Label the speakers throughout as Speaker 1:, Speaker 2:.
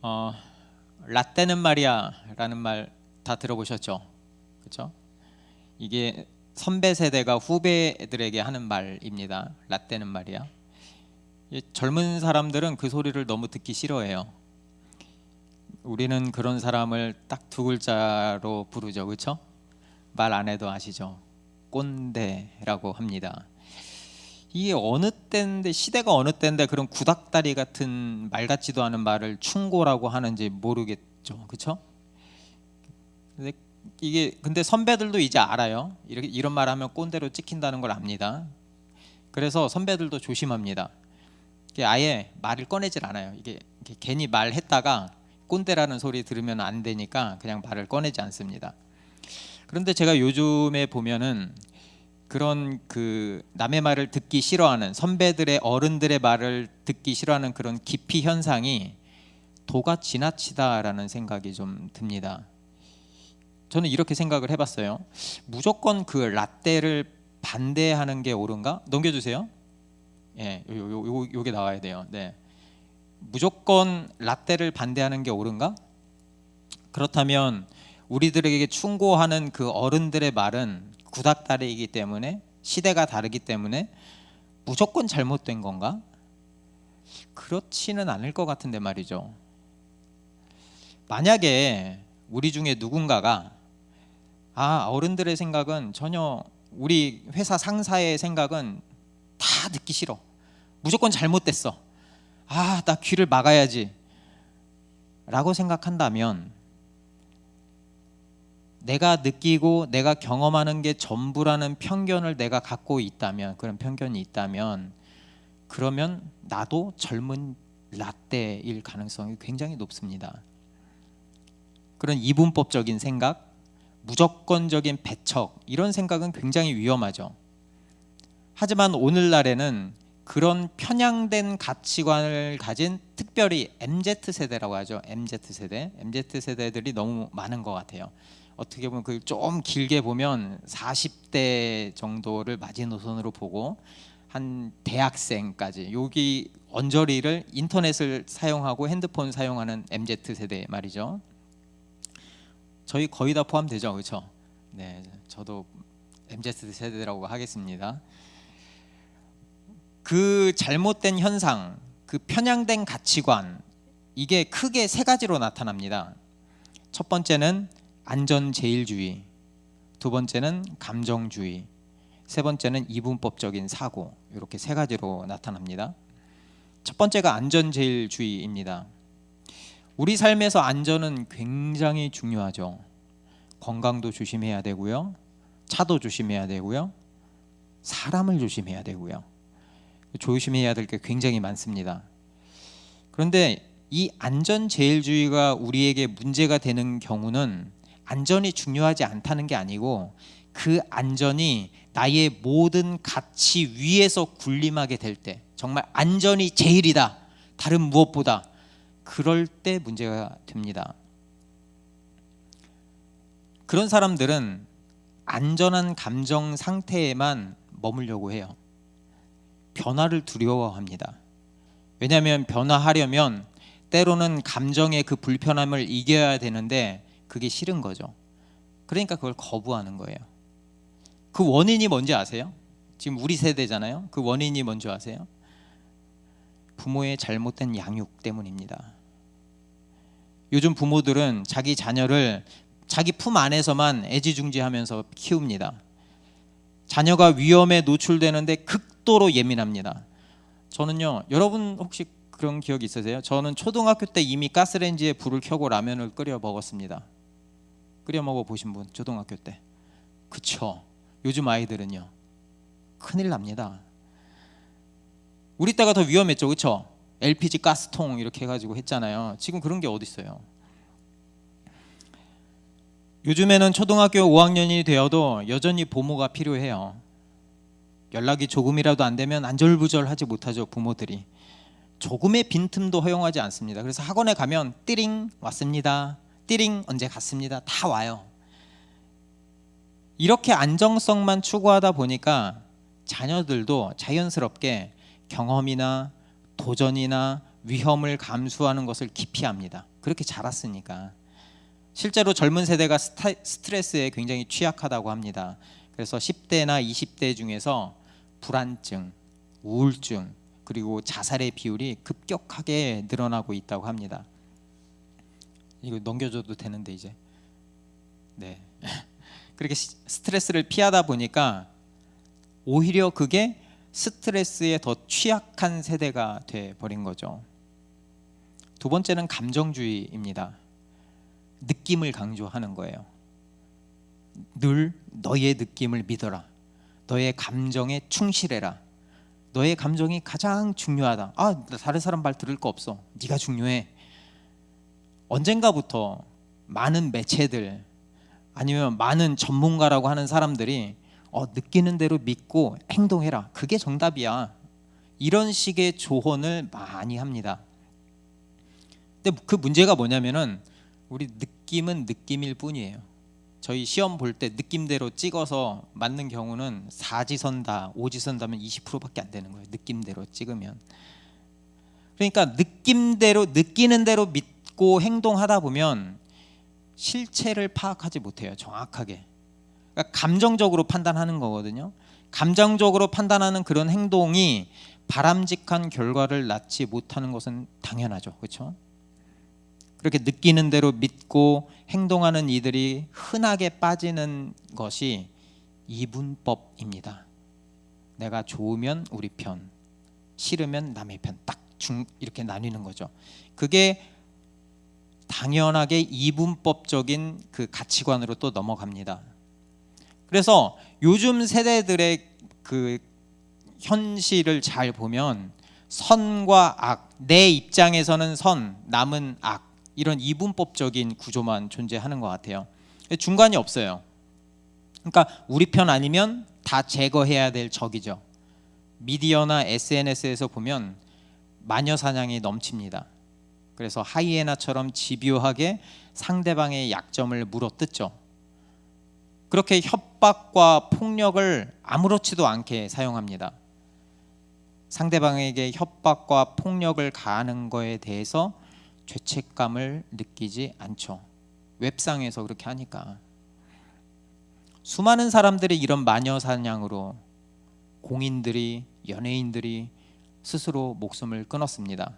Speaker 1: 어, 라떼는 말이야라는 말 다 들어보셨죠? 그렇죠? 이게 선배 세대가 후배들에게 하는 말입니다. 라떼는 말이야. 젊은 사람들은 그 소리를 너무 듣기 싫어해요. 우리는 그런 사람을 딱 두 글자로 부르죠, 그렇죠? 말 안 해도 아시죠? 꼰대라고 합니다. 이게 어느 때인데, 시대가 어느 때인데 그런 구닥다리 같은 말 같지도 않은 말을 충고라고 하는지 모르겠죠, 그렇죠? 근데 선배들도 이제 알아요. 이런 말 하면 꼰대로 찍힌다는 걸 압니다. 그래서 선배들도 조심합니다. 아예 말을 꺼내질 않아요. 이게 괜히 말했다가 꼰대라는 소리 들으면 안 되니까 그냥 말을 꺼내지 않습니다. 그런데 제가 요즘에 보면은 그런 남의 말을 듣기 싫어하는, 선배들의, 어른들의 말을 듣기 싫어하는 그런 기피 현상이 도가 지나치다라는 생각이 좀 듭니다. 저는 이렇게 생각을 해봤어요. 무조건 그 라떼를 반대하는 게 옳은가? 넘겨주세요. 예, 요게 나와야 돼요. 네. 무조건 라떼를 반대하는 게 옳은가? 그렇다면 우리들에게 충고하는 그 어른들의 말은 구닥다리이기 때문에, 시대가 다르기 때문에 무조건 잘못된 건가? 그렇지는 않을 것 같은데 말이죠. 만약에 우리 중에 누군가가 어른들의 생각은 전혀, 우리 회사 상사의 생각은 다 듣기 싫어, 무조건 잘못됐어, 나 귀를 막아야지 라고 생각한다면, 내가 느끼고 내가 경험하는 게 전부라는 편견을 내가 갖고 있다면, 그런 편견이 있다면, 그러면 나도 젊은 라떼일 가능성이 굉장히 높습니다. 그런 이분법적인 생각, 무조건적인 배척, 이런 생각은 굉장히 위험하죠. 하지만 오늘날에는 그런 편향된 가치관을 가진, 특별히 MZ세대라고 하죠. MZ세대들이 너무 많은 것 같아요. 어떻게 보면 좀 길게 보면 40대 정도를 마지노선으로 보고 한 대학생까지, 여기 언저리를, 인터넷을 사용하고 핸드폰 사용하는 MZ세대 말이죠. 저희 거의 다 포함되죠, 그렇죠? 네, 저도 MZ세대라고 하겠습니다. 그 잘못된 현상, 그 편향된 가치관, 이게 크게 세 가지로 나타납니다. 첫 번째는 안전제일주의, 두 번째는 감정주의, 세 번째는 이분법적인 사고, 이렇게 세 가지로 나타납니다. 첫 번째가 안전제일주의입니다. 우리 삶에서 안전은 굉장히 중요하죠. 건강도 조심해야 되고요, 차도 조심해야 되고요, 사람을 조심해야 되고요. 조심해야 될 게 굉장히 많습니다. 그런데 이 안전제일주의가 우리에게 문제가 되는 경우는, 안전이 중요하지 않다는 게 아니고, 그 안전이 나의 모든 가치 위에서 군림하게 될 때, 정말 안전이 제일이다, 다른 무엇보다, 그럴 때 문제가 됩니다. 그런 사람들은 안전한 감정 상태에만 머물려고 해요. 변화를 두려워합니다. 왜냐하면 변화하려면 때로는 감정의 그 불편함을 이겨야 되는데 그게 싫은 거죠. 그러니까 그걸 거부하는 거예요. 그 원인이 뭔지 아세요? 지금 우리 세대잖아요. 그 원인이 뭔지 아세요? 부모의 잘못된 양육 때문입니다. 요즘 부모들은 자기 자녀를 자기 품 안에서만 애지중지하면서 키웁니다. 자녀가 위험에 노출되는데 극도로 예민합니다. 저는요, 여러분 혹시 그런 기억 있으세요? 저는 초등학교 때 이미 가스레인지에 불을 켜고 라면을 끓여 먹었습니다. 끓여 먹어 보신 분, 초등학교 때? 그쵸? 요즘 아이들은요, 큰일 납니다. 우리 때가 더 위험했죠, 그쵸? LPG 가스통 이렇게 해가지고 했잖아요. 지금 그런 게 어디 있어요? 요즘에는 초등학교 5학년이 되어도 여전히 보모가 필요해요. 연락이 조금이라도 안 되면 안절부절하지 못하죠, 부모들이. 조금의 빈틈도 허용하지 않습니다. 그래서 학원에 가면 띠링 왔습니다, 띠링 언제 갔습니다, 다 와요. 이렇게 안정성만 추구하다 보니까 자녀들도 자연스럽게 경험이나 도전이나 위험을 감수하는 것을 기피합니다. 그렇게 자랐으니까. 실제로 젊은 세대가 스트레스에 굉장히 취약하다고 합니다. 그래서 10대나 20대 중에서 불안증, 우울증, 그리고 자살의 비율이 급격하게 늘어나고 있다고 합니다. 이거 넘겨줘도 되는데 이제. 네. 그렇게 스트레스를 피하다 보니까 오히려 그게 스트레스에 더 취약한 세대가 돼 버린 거죠. 두 번째는 감정주의입니다. 느낌을 강조하는 거예요. 늘 너의 느낌을 믿어라. 너의 감정에 충실해라. 너의 감정이 가장 중요하다. 다른 사람 말 들을 거 없어. 네가 중요해. 언젠가부터 많은 매체들 아니면 많은 전문가라고 하는 사람들이 느끼는 대로 믿고 행동해라. 그게 정답이야. 이런 식의 조언을 많이 합니다. 근데 그 문제가 뭐냐면은 우리 느낌은 느낌일 뿐이에요. 저희 시험 볼 때 느낌대로 찍어서 맞는 경우는 4지선다, 5지선다면 20%밖에 안 되는 거예요. 느낌대로 찍으면. 그러니까 느끼는 대로 믿고 행동하다 보면 실체를 파악하지 못해요. 정확하게. 그러니까 감정적으로 판단하는 거거든요. 감정적으로 판단하는 그런 행동이 바람직한 결과를 낳지 못하는 것은 당연하죠. 그렇죠? 그렇게 느끼는 대로 믿고 행동하는 이들이 흔하게 빠지는 것이 이분법입니다. 내가 좋으면 우리 편, 싫으면 남의 편, 딱 이렇게 나뉘는 거죠. 그게 당연하게 이분법적인 그 가치관으로 또 넘어갑니다. 그래서 요즘 세대들의 그 현실을 잘 보면 선과 악, 내 입장에서는 선, 남은 악, 이런 이분법적인 구조만 존재하는 것 같아요. 중간이 없어요. 그러니까 우리 편 아니면 다 제거해야 될 적이죠. 미디어나 SNS에서 보면 마녀 사냥이 넘칩니다. 그래서 하이에나처럼 집요하게 상대방의 약점을 물어뜯죠. 그렇게 협박과 폭력을 아무렇지도 않게 사용합니다. 상대방에게 협박과 폭력을 가하는 거에 대해서 죄책감을 느끼지 않죠. 웹상에서 그렇게 하니까. 수많은 사람들이 이런 마녀 사냥으로 공인들이, 연예인들이 스스로 목숨을 끊었습니다.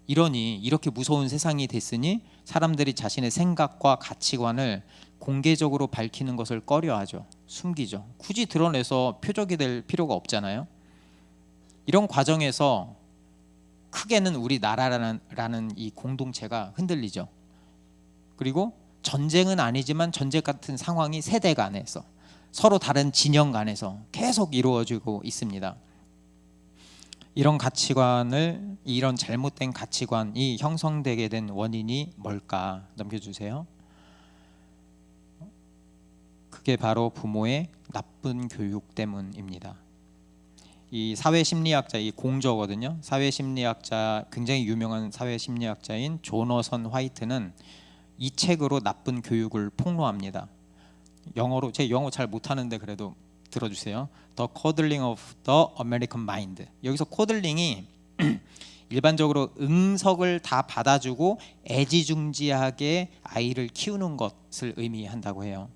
Speaker 1: 이렇게 무서운 세상이 됐으니 사람들이 자신의 생각과 가치관을 공개적으로 밝히는 것을 꺼려하죠. 숨기죠. 굳이 드러내서 표적이 될 필요가 없잖아요. 이런 과정에서 크게는 우리나라라는 이 공동체가 흔들리죠. 그리고 전쟁은 아니지만 전쟁 같은 상황이 세대 간에서 서로 다른 진영 간에서 계속 이루어지고 있습니다. 이런 잘못된 가치관이 형성되게 된 원인이 뭘까? 넘겨주세요. 그게 바로 부모의 나쁜 교육 때문입니다. 이 사회심리학자, 이 공저거든요. 사회심리학자, 굉장히 유명한 사회심리학자인 조너선 화이트는 이 책으로 나쁜 교육을 폭로합니다. 영어로, 제 영어 잘 못하는데 그래도 들어주세요. The Coddling of the American Mind. 여기서 코들링이 일반적으로 응석을 다 받아주고 애지중지하게 아이를 키우는 것을 의미한다고 해요.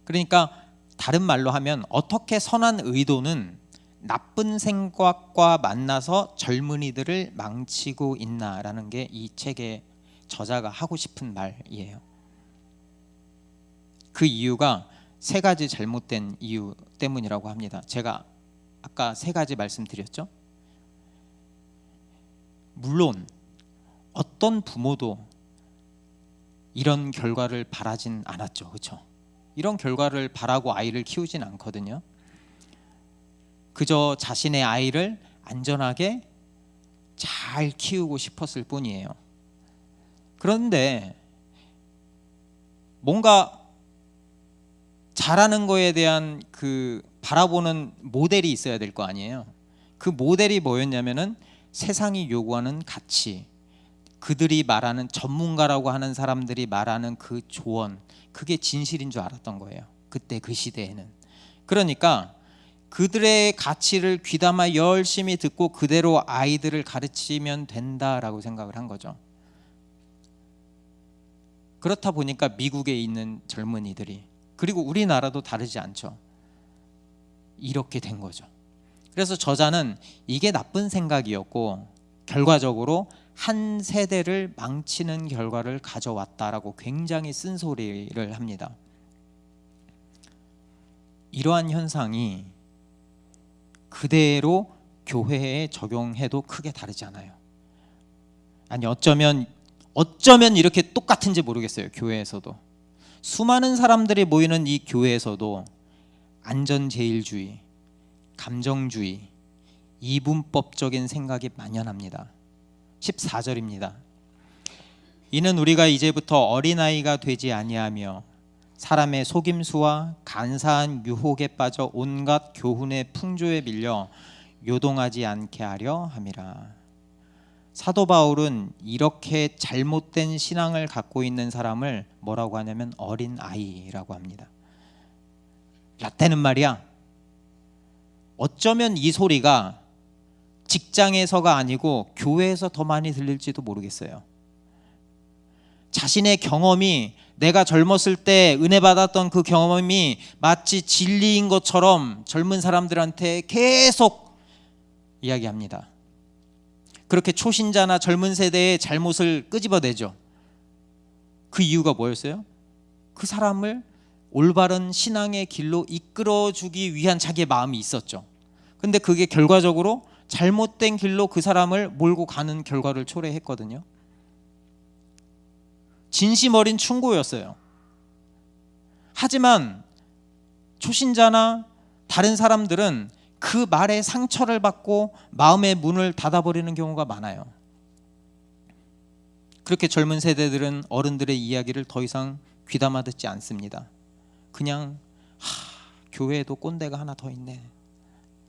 Speaker 1: 그러니까 다른 말로 하면 어떻게 선한 의도는 나쁜 생각과 만나서 젊은이들을 망치고 있나라는 게 이 책의 저자가 하고 싶은 말이에요. 그 이유가 세 가지 잘못된 이유 때문이라고 합니다. 제가 아까 세 가지 말씀드렸죠. 물론 어떤 부모도 이런 결과를 바라진 않았죠. 그렇죠? 이런 결과를 바라고 아이를 키우진 않거든요. 그저 자신의 아이를 안전하게 잘 키우고 싶었을 뿐이에요. 그런데 뭔가 잘하는 거에 대한 그 바라보는 모델이 있어야 될 거 아니에요. 그 모델이 뭐였냐면은 세상이 요구하는 가치, 그들이 말하는 전문가라고 하는 사람들이 말하는 그 조언, 그게 진실인 줄 알았던 거예요. 그때 그 시대에는. 그러니까 그들의 가치를 귀담아 열심히 듣고 그대로 아이들을 가르치면 된다라고 생각을 한 거죠. 그렇다 보니까 미국에 있는 젊은이들이, 그리고 우리나라도 다르지 않죠, 이렇게 된 거죠. 그래서 저자는 이게 나쁜 생각이었고 결과적으로 한 세대를 망치는 결과를 가져왔다라고 굉장히 쓴소리를 합니다. 이러한 현상이 그대로 교회에 적용해도 크게 다르지 않아요. 아니 어쩌면 이렇게 똑같은지 모르겠어요. 교회에서도 수많은 사람들이 모이는 이 교회에서도 안전제일주의, 감정주의, 이분법적인 생각이 만연합니다. 14절입니다. 이는 우리가 이제부터 어린아이가 되지 아니하며 사람의 속임수와 간사한 유혹에 빠져 온갖 교훈의 풍조에 밀려 요동하지 않게 하려 함이라. 사도 바울은 이렇게 잘못된 신앙을 갖고 있는 사람을 뭐라고 하냐면 어린아이라고 합니다. 라떼는 말이야, 어쩌면 이 소리가 직장에서가 아니고 교회에서 더 많이 들릴지도 모르겠어요. 자신의 경험이, 내가 젊었을 때 은혜 받았던 그 경험이 마치 진리인 것처럼 젊은 사람들한테 계속 이야기합니다. 그렇게 초신자나 젊은 세대의 잘못을 끄집어내죠. 그 이유가 뭐였어요? 그 사람을 올바른 신앙의 길로 이끌어주기 위한 자기의 마음이 있었죠. 근데 그게 결과적으로 잘못된 길로 그 사람을 몰고 가는 결과를 초래했거든요. 진심 어린 충고였어요. 하지만 초신자나 다른 사람들은 그 말에 상처를 받고 마음의 문을 닫아버리는 경우가 많아요. 그렇게 젊은 세대들은 어른들의 이야기를 더 이상 귀담아 듣지 않습니다. 그냥 교회에도 꼰대가 하나 더 있네,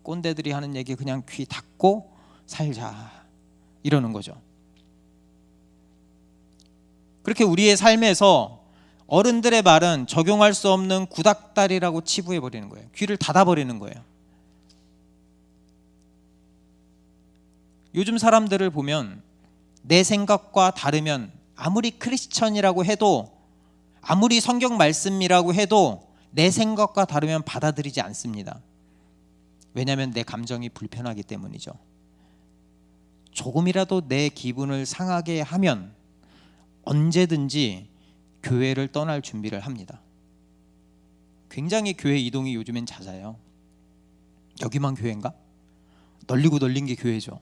Speaker 1: 꼰대들이 하는 얘기 그냥 귀 닫고 살자, 이러는 거죠. 그렇게 우리의 삶에서 어른들의 말은 적용할 수 없는 구닥다리라고 치부해버리는 거예요. 귀를 닫아버리는 거예요. 요즘 사람들을 보면 내 생각과 다르면 아무리 크리스천이라고 해도, 아무리 성경 말씀이라고 해도 내 생각과 다르면 받아들이지 않습니다. 왜냐하면 내 감정이 불편하기 때문이죠. 조금이라도 내 기분을 상하게 하면 언제든지 교회를 떠날 준비를 합니다. 굉장히 교회 이동이 요즘엔 잦아요. 여기만 교회인가? 널리고 널린 게 교회죠.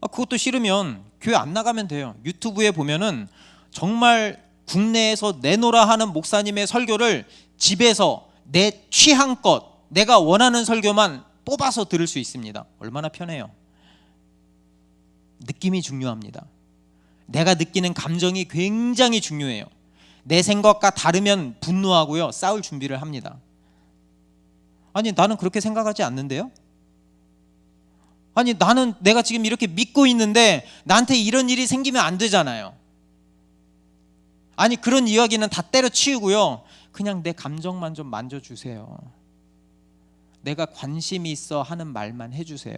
Speaker 1: 그것도 싫으면 교회 안 나가면 돼요. 유튜브에 보면은 정말 국내에서 내노라 하는 목사님의 설교를 집에서 내 취향껏 내가 원하는 설교만 뽑아서 들을 수 있습니다. 얼마나 편해요. 느낌이 중요합니다. 내가 느끼는 감정이 굉장히 중요해요. 내 생각과 다르면 분노하고요, 싸울 준비를 합니다. 아니 나는 그렇게 생각하지 않는데요? 아니 나는 내가 지금 이렇게 믿고 있는데 나한테 이런 일이 생기면 안 되잖아요. 아니 그런 이야기는 다 때려치우고요, 그냥 내 감정만 좀 만져주세요. 내가 관심이 있어 하는 말만 해주세요.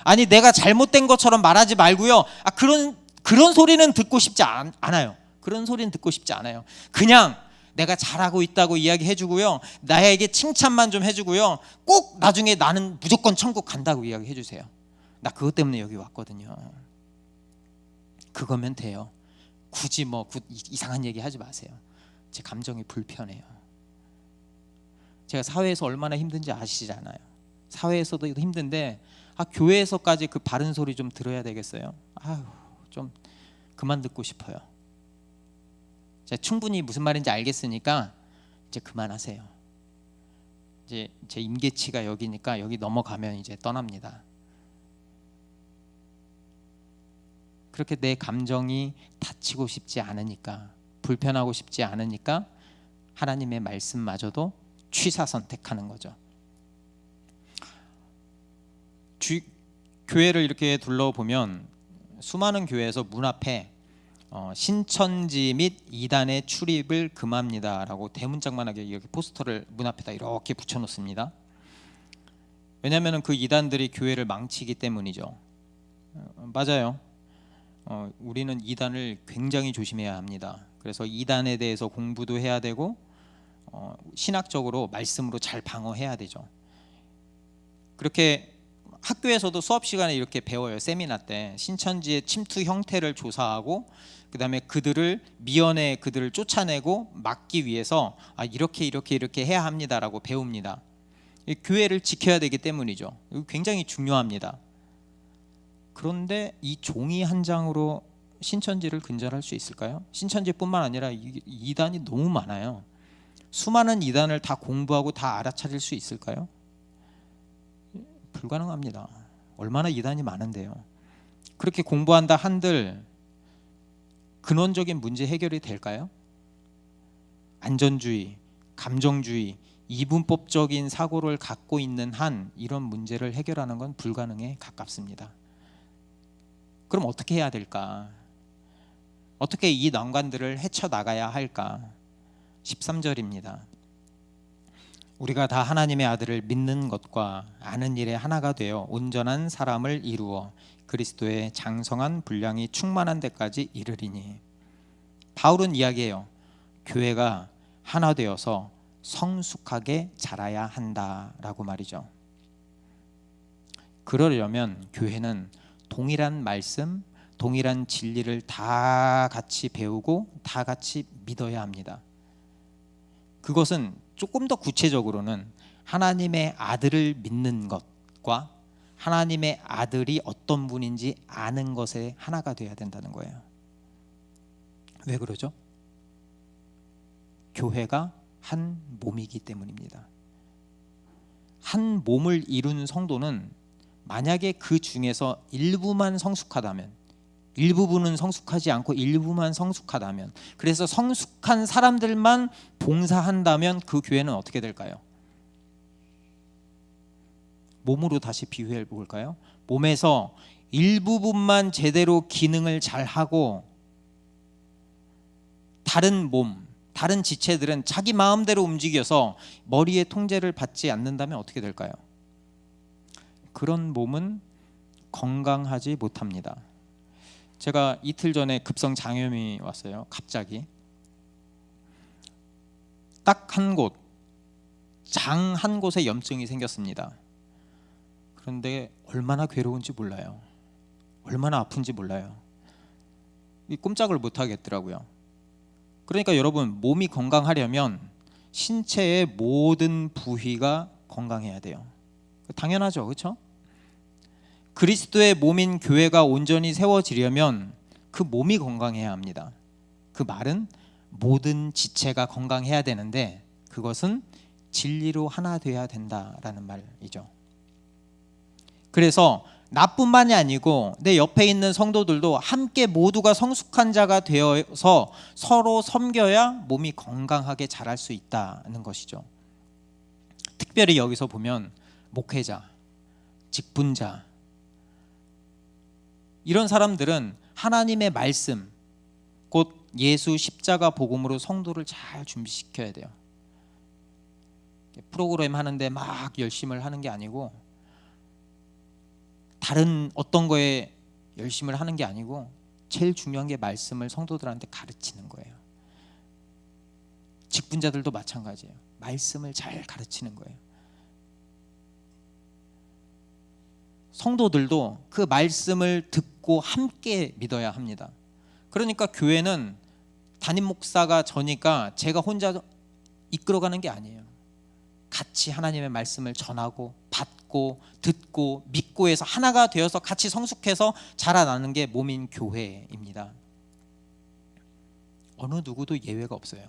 Speaker 1: 아니 내가 잘못된 것처럼 말하지 말고요, 그런 소리는 듣고 싶지 않아요. 그런 소리는 듣고 싶지 않아요. 그냥 내가 잘하고 있다고 이야기해주고요, 나에게 칭찬만 좀 해주고요, 꼭 나중에 나는 무조건 천국 간다고 이야기해주세요. 나 그것 때문에 여기 왔거든요. 그거면 돼요. 굳이 이상한 얘기 하지 마세요. 제 감정이 불편해요. 제가 사회에서 얼마나 힘든지 아시잖아요. 사회에서도 힘든데 교회에서까지 그 바른 소리 좀 들어야 되겠어요? 좀 그만 듣고 싶어요. 제가 충분히 무슨 말인지 알겠으니까 이제 그만하세요. 이제 제 임계치가 여기니까 여기 넘어가면 이제 떠납니다. 그렇게 내 감정이 다치고 싶지 않으니까, 불편하고 싶지 않으니까 하나님의 말씀마저도 취사 선택하는 거죠. 교회를 이렇게 둘러보면 수많은 교회에서 문 앞에 신천지 및 이단의 출입을 금합니다라고 대문짝만하게 이렇게 포스터를 문 앞에다 이렇게 붙여놓습니다. 왜냐하면 그 이단들이 교회를 망치기 때문이죠. 맞아요. 우리는 이단을 굉장히 조심해야 합니다. 그래서 이단에 대해서 공부도 해야 되고 신학적으로 말씀으로 잘 방어해야 되죠. 그렇게 학교에서도 수업 시간에 이렇게 배워요. 세미나 때 신천지의 침투 형태를 조사하고 그 다음에 그들을 미연에 그들을 쫓아내고 막기 위해서 이렇게 해야 합니다라고 배웁니다. 교회를 지켜야 되기 때문이죠. 굉장히 중요합니다. 그런데 이 종이 한 장으로 신천지를 근절할 수 있을까요? 신천지뿐만 아니라 이단이 너무 많아요. 수많은 이단을 다 공부하고 다 알아차릴 수 있을까요? 불가능합니다. 얼마나 이단이 많은데요. 그렇게 공부한다 한들 근원적인 문제 해결이 될까요? 안전주의, 감정주의, 이분법적인 사고를 갖고 있는 한 이런 문제를 해결하는 건 불가능에 가깝습니다. 그럼 어떻게 해야 될까? 어떻게 이 난관들을 헤쳐나가야 할까? 13절입니다. 우리가 다 하나님의 아들을 믿는 것과 아는 일에 하나가 되어 온전한 사람을 이루어 그리스도의 장성한 분량이 충만한 데까지 이르리니. 바울은 이야기해요. 교회가 하나 되어서 성숙하게 자라야 한다라고 말이죠. 그러려면 교회는 동일한 말씀, 동일한 진리를 다 같이 배우고 다 같이 믿어야 합니다. 그것은 조금 더 구체적으로는 하나님의 아들을 믿는 것과 하나님의 아들이 어떤 분인지 아는 것에 하나가 되어야 된다는 거예요. 왜 그러죠? 교회가 한 몸이기 때문입니다. 한 몸을 이룬 성도는 만약에 그 중에서 일부만 성숙하다면, 일부분은 성숙하지 않고 일부만 성숙하다면, 그래서 성숙한 사람들만 봉사한다면 그 교회는 어떻게 될까요? 몸으로 다시 비유해 볼까요? 몸에서 일부분만 제대로 기능을 잘하고 다른 몸, 다른 지체들은 자기 마음대로 움직여서 머리의 통제를 받지 않는다면 어떻게 될까요? 그런 몸은 건강하지 못합니다. 제가 이틀 전에 급성 장염이 왔어요. 갑자기 딱 한 곳, 장 한 곳에 염증이 생겼습니다. 그런데 얼마나 괴로운지 몰라요. 얼마나 아픈지 몰라요. 꼼짝을 못 하겠더라고요. 그러니까 여러분, 몸이 건강하려면 신체의 모든 부위가 건강해야 돼요. 당연하죠, 그렇죠? 그리스도의 몸인 교회가 온전히 세워지려면 그 몸이 건강해야 합니다. 그 말은 모든 지체가 건강해야 되는데 그것은 진리로 하나 돼야 된다라는 말이죠. 그래서 나뿐만이 아니고 내 옆에 있는 성도들도 함께 모두가 성숙한 자가 되어서 서로 섬겨야 몸이 건강하게 자랄 수 있다는 것이죠. 특별히 여기서 보면 목회자, 직분자, 이런 사람들은 하나님의 말씀, 곧 예수 십자가 복음으로 성도를 잘 준비시켜야 돼요. 프로그램 하는데 막 열심을 하는 게 아니고, 다른 어떤 거에 열심을 하는 게 아니고, 제일 중요한 게 말씀을 성도들한테 가르치는 거예요. 직분자들도 마찬가지예요. 말씀을 잘 가르치는 거예요. 성도들도 그 말씀을 듣고 함께 믿어야 합니다. 그러니까 교회는 담임 목사가 저니까 제가 혼자 이끌어가는 게 아니에요. 같이 하나님의 말씀을 전하고 받고 듣고 믿고 해서 하나가 되어서 같이 성숙해서 자라나는 게 몸인 교회입니다. 어느 누구도 예외가 없어요.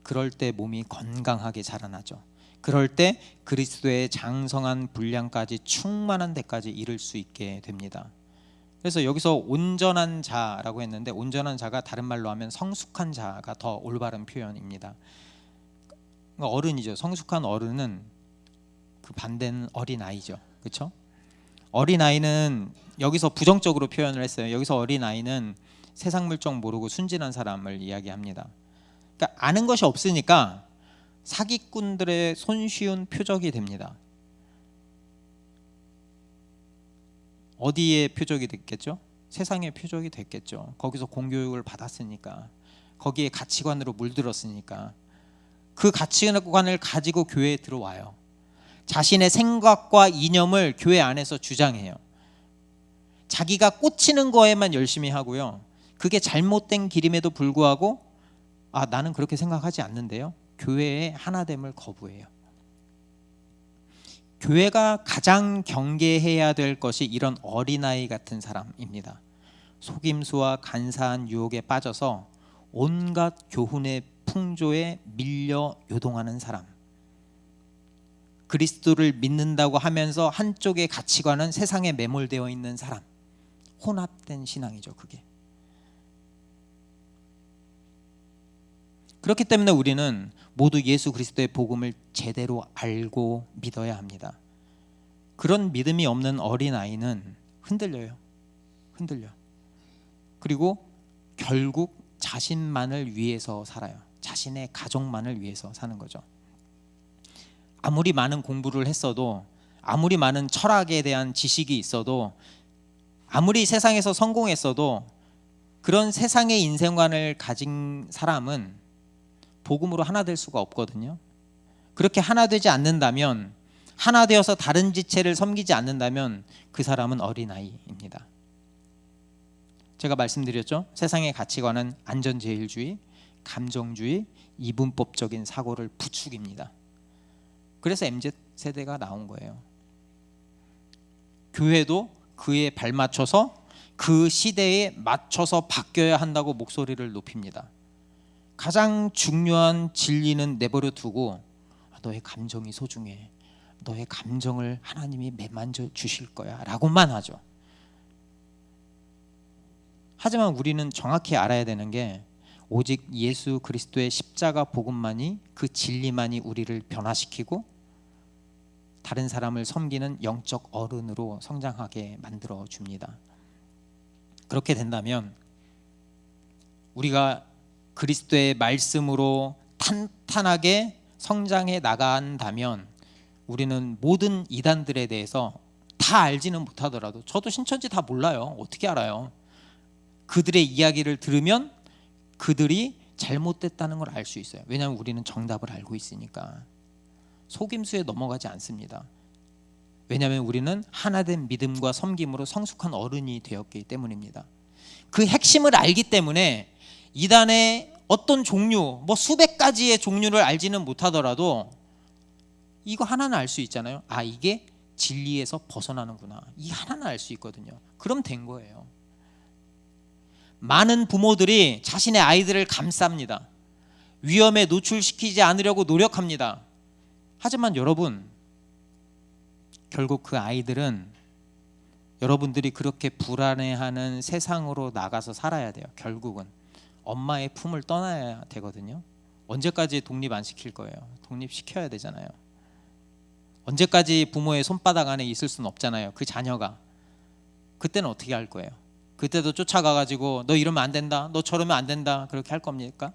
Speaker 1: 그럴 때 몸이 건강하게 자라나죠. 그럴 때 그리스도의 장성한 분량까지 충만한 데까지 이를 수 있게 됩니다. 그래서 여기서 온전한 자라고 했는데, 온전한 자가 다른 말로 하면 성숙한 자가 더 올바른 표현입니다. 어른이죠. 성숙한 어른은 그 반대는 어린아이죠. 그렇죠? 어린아이는 여기서 부정적으로 표현을 했어요. 여기서 어린아이는 세상 물정 모르고 순진한 사람을 이야기합니다. 그러니까 아는 것이 없으니까 사기꾼들의 손쉬운 표적이 됩니다. 어디에 표적이 됐겠죠? 세상의 표적이 됐겠죠. 거기서 공교육을 받았으니까, 거기에 가치관으로 물들었으니까. 그 가치관을 가지고 교회에 들어와요. 자신의 생각과 이념을 교회 안에서 주장해요. 자기가 꽂히는 거에만 열심히 하고요. 그게 잘못된 길임에도 불구하고 나는 그렇게 생각하지 않는데요. 교회의 하나됨을 거부해요. 교회가 가장 경계해야 될 것이 이런 어린아이 같은 사람입니다. 속임수와 간사한 유혹에 빠져서 온갖 교훈의 풍조에 밀려 요동하는 사람. 그리스도를 믿는다고 하면서 한쪽의 가치관은 세상에 매몰되어 있는 사람. 혼합된 신앙이죠, 그게. 그렇기 때문에 우리는 모두 예수 그리스도의 복음을 제대로 알고 믿어야 합니다. 그런 믿음이 없는 어린아이는 흔들려요. 그리고 결국 자신만을 위해서 살아요. 자신의 가족만을 위해서 사는 거죠. 아무리 많은 공부를 했어도, 아무리 많은 철학에 대한 지식이 있어도, 아무리 세상에서 성공했어도 그런 세상의 인생관을 가진 사람은 복음으로 하나 될 수가 없거든요. 그렇게 하나 되지 않는다면, 하나 되어서 다른 지체를 섬기지 않는다면 그 사람은 어린아이입니다. 제가 말씀드렸죠. 세상의 가치관은 안전제일주의, 감정주의, 이분법적인 사고를 부추깁니다. 그래서 MZ세대가 나온 거예요. 교회도 그에 발맞춰서 그 시대에 맞춰서 바뀌어야 한다고 목소리를 높입니다. 가장 중요한 진리는 내버려 두고 너의 감정이 소중해, 너의 감정을 하나님이 매만져 주실 거야 라고만 하죠. 하지만 우리는 정확히 알아야 되는 게 오직 예수 그리스도의 십자가 복음만이, 그 진리만이 우리를 변화시키고 다른 사람을 섬기는 영적 어른으로 성장하게 만들어 줍니다. 그렇게 된다면 우리가 그리스도의 말씀으로 탄탄하게 성장해 나간다면 우리는 모든 이단들에 대해서 다 알지는 못하더라도, 저도 신천지 다 몰라요. 어떻게 알아요? 그들의 이야기를 들으면 그들이 잘못됐다는 걸 알 수 있어요. 왜냐하면 우리는 정답을 알고 있으니까. 속임수에 넘어가지 않습니다. 왜냐하면 우리는 하나된 믿음과 섬김으로 성숙한 어른이 되었기 때문입니다. 그 핵심을 알기 때문에 이단의 어떤 종류, 수백 가지의 종류를 알지는 못하더라도 이거 하나는 알 수 있잖아요. 이게 진리에서 벗어나는구나. 이 하나는 알 수 있거든요. 그럼 된 거예요. 많은 부모들이 자신의 아이들을 감쌉니다. 위험에 노출시키지 않으려고 노력합니다. 하지만 여러분, 결국 그 아이들은 여러분들이 그렇게 불안해하는 세상으로 나가서 살아야 돼요. 결국은 엄마의 품을 떠나야 되거든요. 언제까지 독립 안 시킬 거예요? 독립시켜야 되잖아요. 언제까지 부모의 손바닥 안에 있을 수는 없잖아요. 그 자녀가. 그때는 어떻게 할 거예요? 그때도 쫓아가가지고 너 이러면 안 된다, 너 저러면 안 된다, 그렇게 할 겁니까?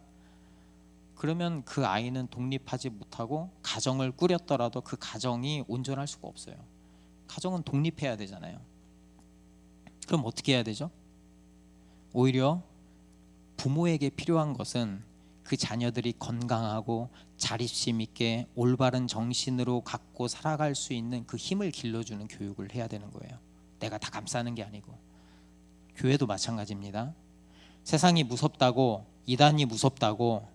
Speaker 1: 그러면 그 아이는 독립하지 못하고 가정을 꾸렸더라도 그 가정이 온전할 수가 없어요. 가정은 독립해야 되잖아요. 그럼 어떻게 해야 되죠? 오히려 부모에게 필요한 것은 그 자녀들이 건강하고 자립심 있게 올바른 정신으로 갖고 살아갈 수 있는 그 힘을 길러주는 교육을 해야 되는 거예요. 내가 다 감싸는 게 아니고. 교회도 마찬가지입니다. 세상이 무섭다고, 이단이 무섭다고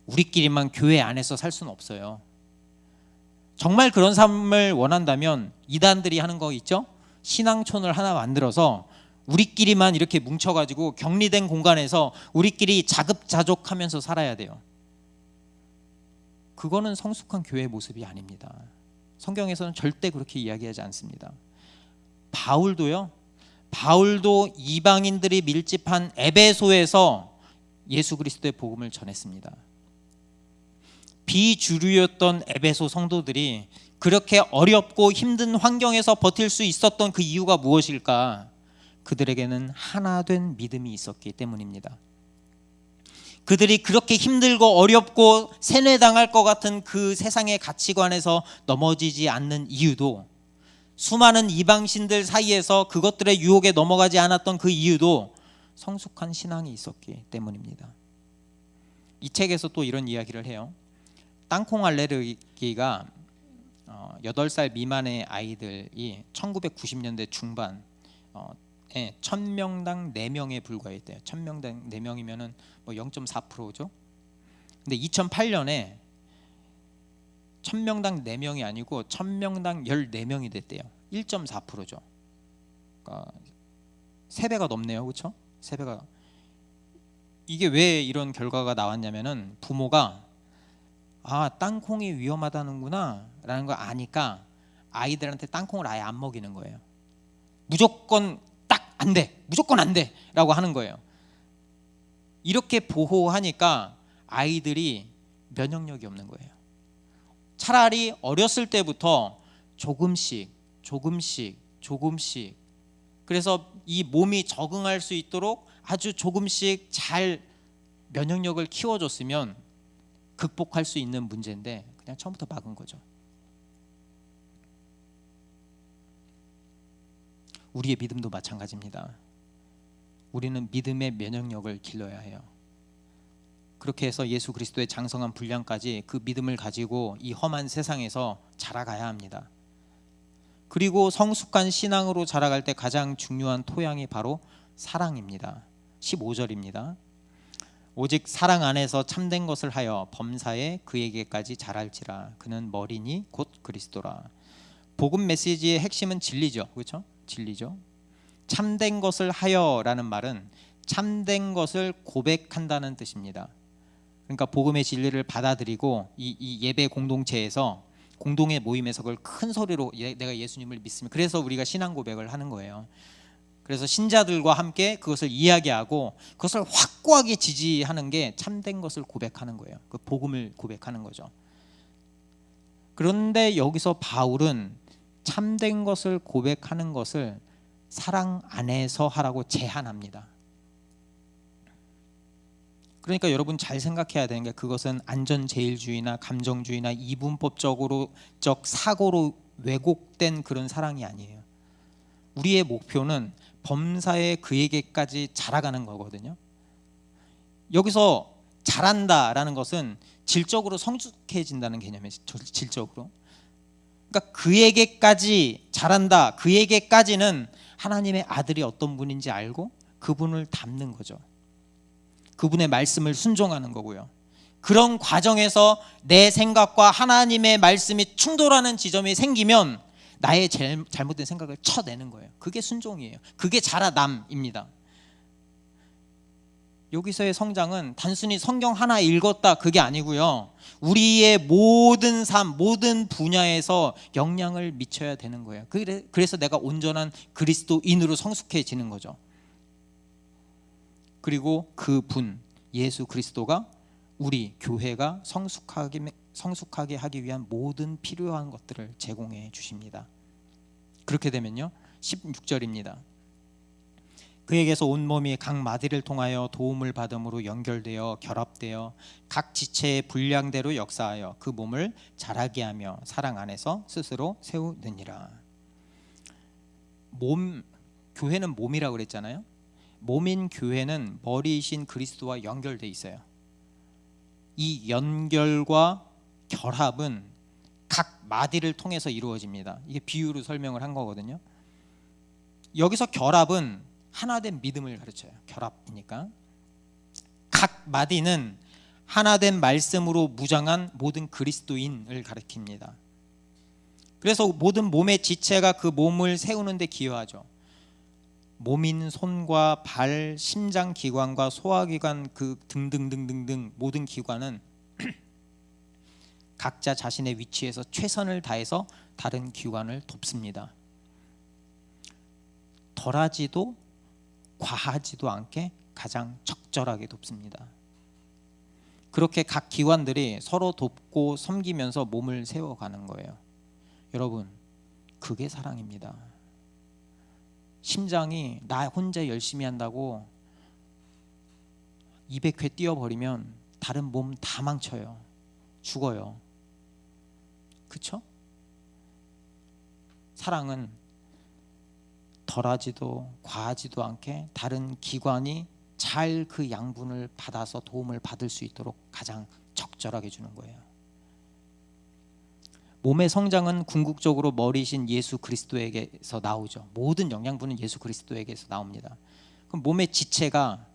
Speaker 1: 우리끼리만 교회 안에서 살 수는 없어요. 정말 그런 삶을 원한다면 이단들이 하는 거 있죠? 신앙촌을 하나 만들어서 우리끼리만 이렇게 뭉쳐가지고 격리된 공간에서 우리끼리 자급자족하면서 살아야 돼요. 그거는 성숙한 교회의 모습이 아닙니다. 성경에서는 절대 그렇게 이야기하지 않습니다. 바울도 이방인들이 밀집한 에베소에서 예수 그리스도의 복음을 전했습니다. 비주류였던 에베소 성도들이 그렇게 어렵고 힘든 환경에서 버틸 수 있었던 그 이유가 무엇일까? 그들에게는 하나 된 믿음이 있었기 때문입니다. 그들이 그렇게 힘들고 어렵고 세뇌당할 것 같은 그 세상의 가치관에서 넘어지지 않는 이유도, 수많은 이방신들 사이에서 그것들의 유혹에 넘어가지 않았던 그 이유도 성숙한 신앙이 있었기 때문입니다. 이 책에서 또 이런 이야기를 해요. 땅콩 알레르기가 8살 미만의 아이들이 1990년대 중반에 1000명당 4명에 불과했대요. 1000명당 4명이면은 뭐 0.4%죠. 근데 2008년에 1000명당 4명이 아니고 1000명당 14명이 됐대요. 1.4%죠. 그러니까 3배가 넘네요. 그렇죠? 3배가. 이게 왜 이런 결과가 나왔냐면은 부모가 땅콩이 위험하다는구나 라는 걸 아니까 아이들한테 땅콩을 아예 안 먹이는 거예요. 무조건 딱 안 돼, 무조건 안 돼 라고 하는 거예요. 이렇게 보호하니까 아이들이 면역력이 없는 거예요. 차라리 어렸을 때부터 조금씩 그래서 이 몸이 적응할 수 있도록 아주 조금씩 잘 면역력을 키워줬으면 극복할 수 있는 문제인데 그냥 처음부터 막은 거죠. 우리의 믿음도 마찬가지입니다. 우리는 믿음의 면역력을 길러야 해요. 그렇게 해서 예수 그리스도의 장성한 분량까지 그 믿음을 가지고 이 험한 세상에서 자라가야 합니다. 그리고 성숙한 신앙으로 자라갈 때 가장 중요한 토양이 바로 사랑입니다. 15절입니다. 오직 사랑 안에서 참된 것을 하여 범사에 그에게까지 자랄지라. 그는 머리니 곧 그리스도라. 복음 메시지의 핵심은 진리죠. 그렇죠? 진리죠. 참된 것을 하여라는 말은 참된 것을 고백한다는 뜻입니다. 그러니까 복음의 진리를 받아들이고 이 예배 공동체에서 공동의 모임에서 그걸 큰 소리로 내가 예수님을 믿습니다. 그래서 우리가 신앙 고백을 하는 거예요. 그래서 신자들과 함께 그것을 이야기하고 그것을 확고하게 지지하는 게 참된 것을 고백하는 거예요. 그 복음을 고백하는 거죠. 그런데 여기서 바울은 참된 것을 고백하는 것을 사랑 안에서 하라고 제한합니다. 그러니까 여러분 잘 생각해야 되는 게 그것은 안전제일주의나 감정주의나 이분법적 사고로 왜곡된 그런 사랑이 아니에요. 우리의 목표는 범사에 그에게까지 자라가는 거거든요. 여기서 자란다라는 것은 질적으로 성숙해진다는 개념이에요. 질적으로. 그러니까 그에게까지 자란다. 그에게까지는 하나님의 아들이 어떤 분인지 알고 그분을 닮는 거죠. 그분의 말씀을 순종하는 거고요. 그런 과정에서 내 생각과 하나님의 말씀이 충돌하는 지점이 생기면 나의 잘못된 생각을 쳐내는 거예요. 그게 순종이에요. 그게 자라남입니다. 여기서의 성장은 단순히 성경 하나 읽었다 그게 아니고요. 우리의 모든 삶, 모든 분야에서 영향을 미쳐야 되는 거예요. 그래서 내가 온전한 그리스도인으로 성숙해지는 거죠. 그리고 그분 예수 그리스도가 우리 교회가 성숙하게 하기 위한 모든 필요한 것들을 제공해 주십니다. 그렇게 되면요 16절입니다. 그에게서 온몸이 각 마디를 통하여 도움을 받음으로 연결되어 결합되어 각 지체의 분량대로 역사하여 그 몸을 자라게 하며 사랑 안에서 스스로 세우느니라. 교회는 몸이라고 그랬잖아요. 몸인 교회는 머리이신 그리스도와 연결돼 있어요. 이 연결과 결합은 각 마디를 통해서 이루어집니다. 이게 비유로 설명을 한 거거든요. 여기서 결합은 하나된 믿음을 가르쳐요. 결합이니까 각 마디는 하나된 말씀으로 무장한 모든 그리스도인을 가리킵니다. 그래서 모든 몸의 지체가 그 몸을 세우는 데 기여하죠. 몸인 손과 발, 심장 기관과 소화기관 그 등등등등등 모든 기관은 각자 자신의 위치에서 최선을 다해서 다른 기관을 돕습니다. 덜하지도 과하지도 않게 가장 적절하게 돕습니다. 그렇게 각 기관들이 서로 돕고 섬기면서 몸을 세워가는 거예요. 여러분, 그게 사랑입니다. 심장이 나 혼자 열심히 한다고 200회 뛰어버리면 다른 몸 다 망쳐요. 죽어요. 그쵸? 사랑은 덜하지도 과하지도 않게 다른 기관이 잘 그 양분을 받아서 도움을 받을 수 있도록 가장 적절하게 주는 거예요. 몸의 성장은 궁극적으로 머리신 예수 그리스도에게서 나오죠. 모든 영양분은 예수 그리스도에게서 나옵니다. 그럼 몸의 지체가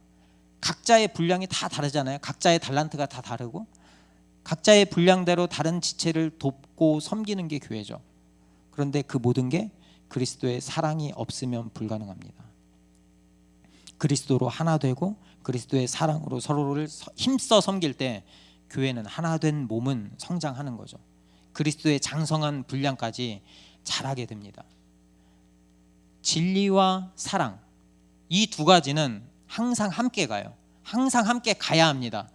Speaker 1: 각자의 분량이 다 다르잖아요. 각자의 달란트가 다 다르고 각자의 분량대로 다른 지체를 돕고 섬기는 게 교회죠. 그런데 그 모든 게 그리스도의 사랑이 없으면 불가능합니다. 그리스도로 하나 되고 그리스도의 사랑으로 서로를 힘써 섬길 때 교회는 하나 된 몸은 성장하는 거죠. 그리스도의 장성한 분량까지 자라게 됩니다. 진리와 사랑, 이 두 가지는 항상 함께 가요. 항상 함께 가야 합니다.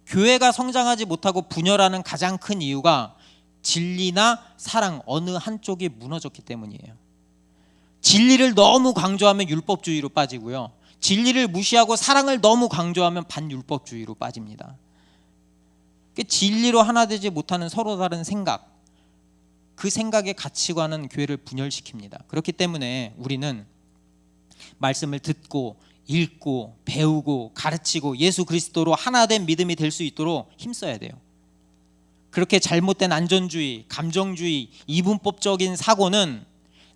Speaker 1: 교회가 성장하지 못하고 분열하는 가장 큰 이유가 진리나 사랑 어느 한쪽이 무너졌기 때문이에요. 진리를 너무 강조하면 율법주의로 빠지고요. 진리를 무시하고 사랑을 너무 강조하면 반율법주의로 빠집니다. 진리로 하나 되지 못하는 서로 다른 생각, 그 생각의 가치관은 교회를 분열시킵니다. 그렇기 때문에 우리는 말씀을 듣고 읽고 배우고 가르치고 예수 그리스도로 하나 된 믿음이 될 수 있도록 힘써야 돼요. 그렇게 잘못된 안전주의, 감정주의, 이분법적인 사고는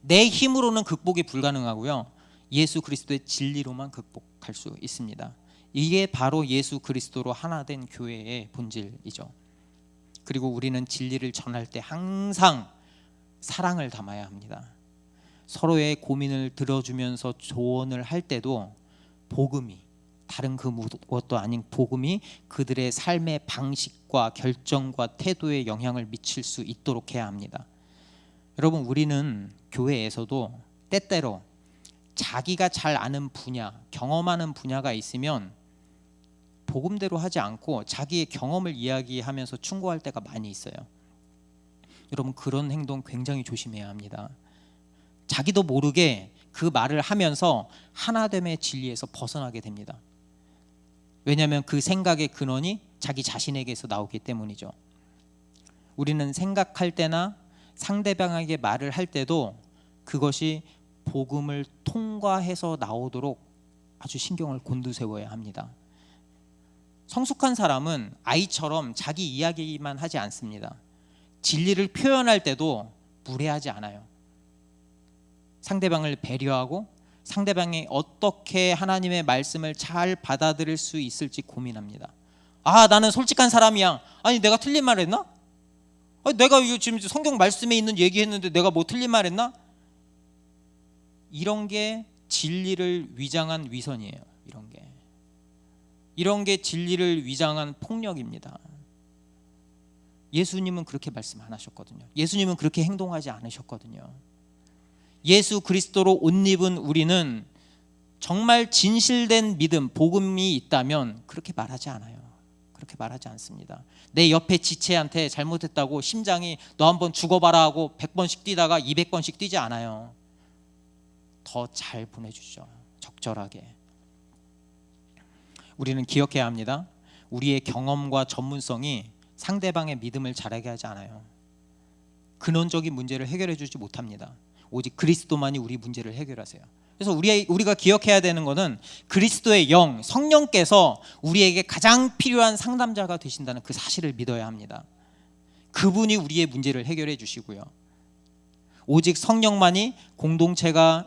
Speaker 1: 내 힘으로는 극복이 불가능하고요. 예수 그리스도의 진리로만 극복할 수 있습니다. 이게 바로 예수 그리스도로 하나 된 교회의 본질이죠. 그리고 우리는 진리를 전할 때 항상 사랑을 담아야 합니다. 서로의 고민을 들어주면서 조언을 할 때도 복음이, 다른 그 무엇도 아닌 복음이 그들의 삶의 방식과 결정과 태도에 영향을 미칠 수 있도록 해야 합니다. 여러분, 우리는 교회에서도 때때로 자기가 잘 아는 분야, 경험하는 분야가 있으면 복음대로 하지 않고 자기의 경험을 이야기하면서 충고할 때가 많이 있어요. 여러분, 그런 행동 굉장히 조심해야 합니다. 자기도 모르게 그 말을 하면서 하나됨의 진리에서 벗어나게 됩니다. 왜냐하면 그 생각의 근원이 자기 자신에게서 나오기 때문이죠. 우리는 생각할 때나 상대방에게 말을 할 때도 그것이 복음을 통과해서 나오도록 아주 신경을 곤두세워야 합니다. 성숙한 사람은 아이처럼 자기 이야기만 하지 않습니다. 진리를 표현할 때도 무례하지 않아요. 상대방을 배려하고 상대방이 어떻게 하나님의 말씀을 잘 받아들일 수 있을지 고민합니다. 아, 나는 솔직한 사람이야. 아니, 내가 틀린 말 했나? 아니, 내가 지금 성경 말씀에 있는 얘기했는데 내가 뭐 틀린 말 했나? 이런 게 진리를 위장한 위선이에요. 이런 게 진리를 위장한 폭력입니다. 예수님은 그렇게 말씀 안 하셨거든요. 예수님은 그렇게 행동하지 않으셨거든요. 예수 그리스도로 옷 입은 우리는 정말 진실된 믿음, 복음이 있다면 그렇게 말하지 않아요. 그렇게 말하지 않습니다. 내 옆에 지체한테 잘못했다고 심장이 너 한번 죽어봐라 하고 100번씩 뛰다가 200번씩 뛰지 않아요. 더 잘 보내주죠. 적절하게. 우리는 기억해야 합니다. 우리의 경험과 전문성이 상대방의 믿음을 자라게 하지 않아요. 근원적인 문제를 해결해 주지 못합니다. 오직 그리스도만이 우리 문제를 해결하세요. 그래서 우리가 기억해야 되는 것은 그리스도의 영, 성령께서 우리에게 가장 필요한 상담자가 되신다는 그 사실을 믿어야 합니다. 그분이 우리의 문제를 해결해 주시고요. 오직 성령만이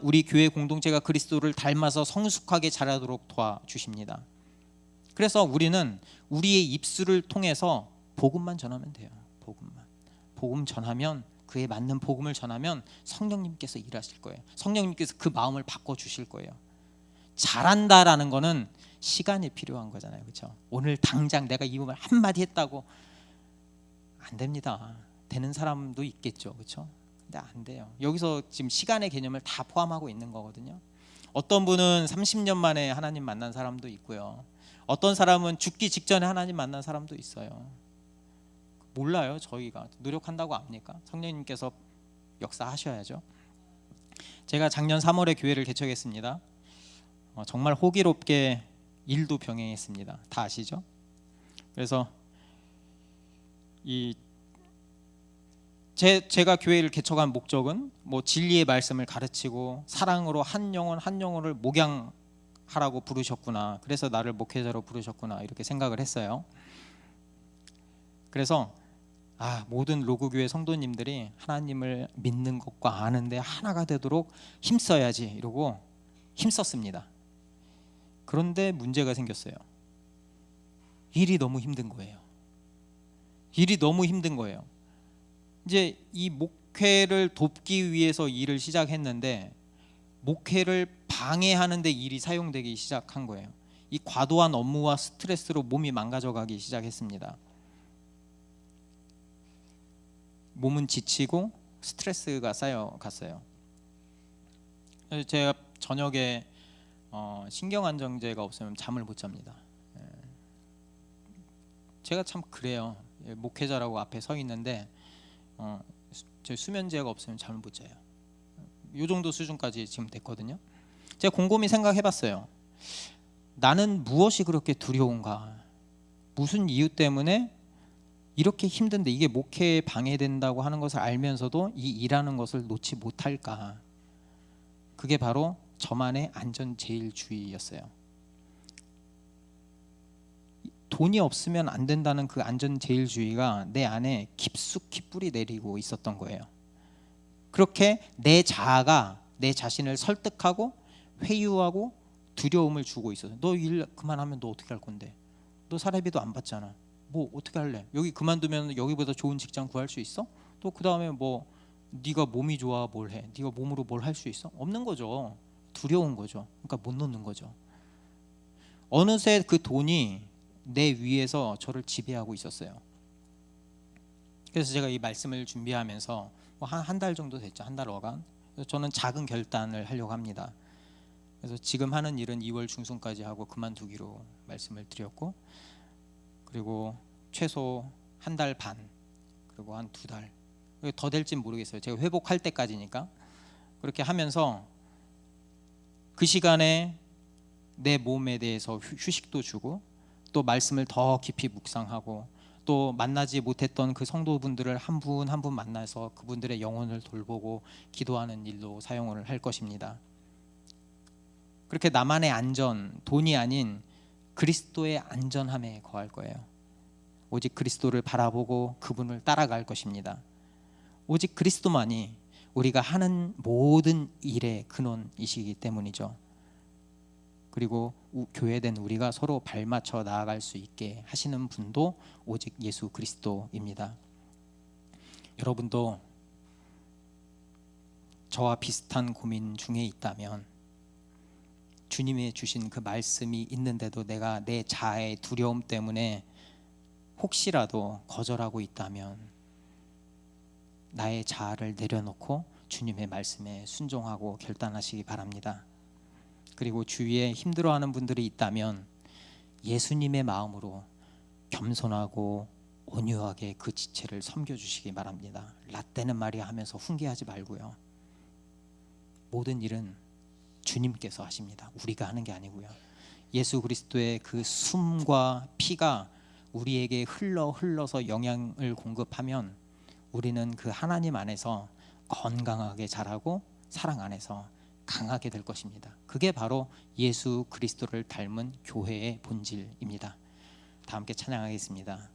Speaker 1: 우리 교회 공동체가 그리스도를 닮아서 성숙하게 자라도록 도와주십니다. 그래서 우리는 우리의 입술을 통해서 복음만 전하면 돼요. 복음 전하면, 그에 맞는 복음을 전하면 성령님께서 일하실 거예요. 성령님께서 그 마음을 바꿔주실 거예요. 잘한다라는 거는 시간이 필요한 거잖아요. 그렇죠? 오늘 당장 내가 이 부분을 한마디 했다고 안 됩니다. 되는 사람도 있겠죠. 그렇죠? 근데 안 돼요. 여기서 지금 시간의 개념을 다 포함하고 있는 거거든요. 어떤 분은 30년 만에 하나님 만난 사람도 있고요. 어떤 사람은 죽기 직전에 하나님 만난 사람도 있어요. 몰라요. 저희가 노력한다고 압니까? 성령님께서 역사하셔야죠. 제가 작년 3월에 교회를 개척했습니다. 정말 호기롭게 일도 병행했습니다. 다 아시죠? 그래서 제가 교회를 개척한 목적은 뭐 진리의 말씀을 가르치고 사랑으로 한 영혼을 목양하라고 부르셨구나. 그래서 나를 목회자로 부르셨구나. 이렇게 생각을 했어요. 그래서 모든 로그교회 성도님들이 하나님을 믿는 것과 아는데 하나가 되도록 힘써야지 이러고 힘썼습니다. 그런데 문제가 생겼어요. 일이 너무 힘든 거예요. 이제 이 목회를 돕기 위해서 일을 시작했는데 목회를 방해하는 데 일이 사용되기 시작한 거예요. 이 과도한 업무와 스트레스로 몸이 망가져가기 시작했습니다. 몸은 지치고 스트레스가 쌓여갔어요. 그래서 제가 저녁에 신경안정제가 없으면 잠을 못 잡니다. 제가 참 그래요. 목회자라고 앞에 서 있는데 제 수면제가 없으면 잠을 못 자요. 이 정도 수준까지 지금 됐거든요. 제가 곰곰이 생각해봤어요. 나는 무엇이 그렇게 두려운가? 무슨 이유 때문에 이렇게 힘든데 이게 목회에 방해된다고 하는 것을 알면서도 이 일하는 것을 놓지 못할까? 그게 바로 저만의 안전제일주의였어요. 돈이 없으면 안 된다는 그 안전제일주의가 내 안에 깊숙이 뿌리 내리고 있었던 거예요. 그렇게 내 자아가 내 자신을 설득하고 회유하고 두려움을 주고 있어요. 너 일 그만하면 너 어떻게 할 건데? 너 사례비도 안 받잖아. 뭐 어떻게 할래? 여기 그만두면 여기보다 좋은 직장 구할 수 있어? 또 그 다음에 뭐 네가 몸이 좋아 뭘 해? 네가 몸으로 뭘 할 수 있어? 없는 거죠. 두려운 거죠. 그러니까 못 놓는 거죠. 어느새 그 돈이 내 위에서 저를 지배하고 있었어요. 그래서 제가 이 말씀을 준비하면서 한 달 정도 됐죠. 한 달 어간. 그래서 저는 작은 결단을 하려고 합니다. 그래서 지금 하는 일은 2월 중순까지 하고 그만두기로 말씀을 드렸고, 그리고 최소 한 달 반, 그리고 한 2달, 더 될진 모르겠어요. 제가 회복할 때까지니까. 그렇게 하면서 그 시간에 내 몸에 대해서 휴식도 주고 또 말씀을 더 깊이 묵상하고 또 만나지 못했던 그 성도분들을 한 분 한 분 만나서 그분들의 영혼을 돌보고 기도하는 일로 사용을 할 것입니다. 그렇게 나만의 안전, 돈이 아닌 그리스도의 안전함에 거할 거예요. 오직 그리스도를 바라보고 그분을 따라갈 것입니다. 오직 그리스도만이 우리가 하는 모든 일의 근원이시기 때문이죠. 그리고 교회된 우리가 서로 발맞춰 나아갈 수 있게 하시는 분도 오직 예수 그리스도입니다. 여러분도 저와 비슷한 고민 중에 있다면, 주님이 주신 그 말씀이 있는데도 내가 내 자아의 두려움 때문에 혹시라도 거절하고 있다면 나의 자아를 내려놓고 주님의 말씀에 순종하고 결단하시기 바랍니다. 그리고 주위에 힘들어하는 분들이 있다면 예수님의 마음으로 겸손하고 온유하게 그 지체를 섬겨주시기 바랍니다. 라떼는 말이야 하면서 훈계하지 말고요. 모든 일은 주님께서 하십니다. 우리가 하는 게 아니고요. 예수 그리스도의 그 숨과 피가 우리에게 흘러서 영양을 공급하면 우리는 그 하나님 안에서 건강하게 자라고 사랑 안에서 강하게 될 것입니다. 그게 바로 예수 그리스도를 닮은 교회의 본질입니다. 다 함께 찬양하겠습니다.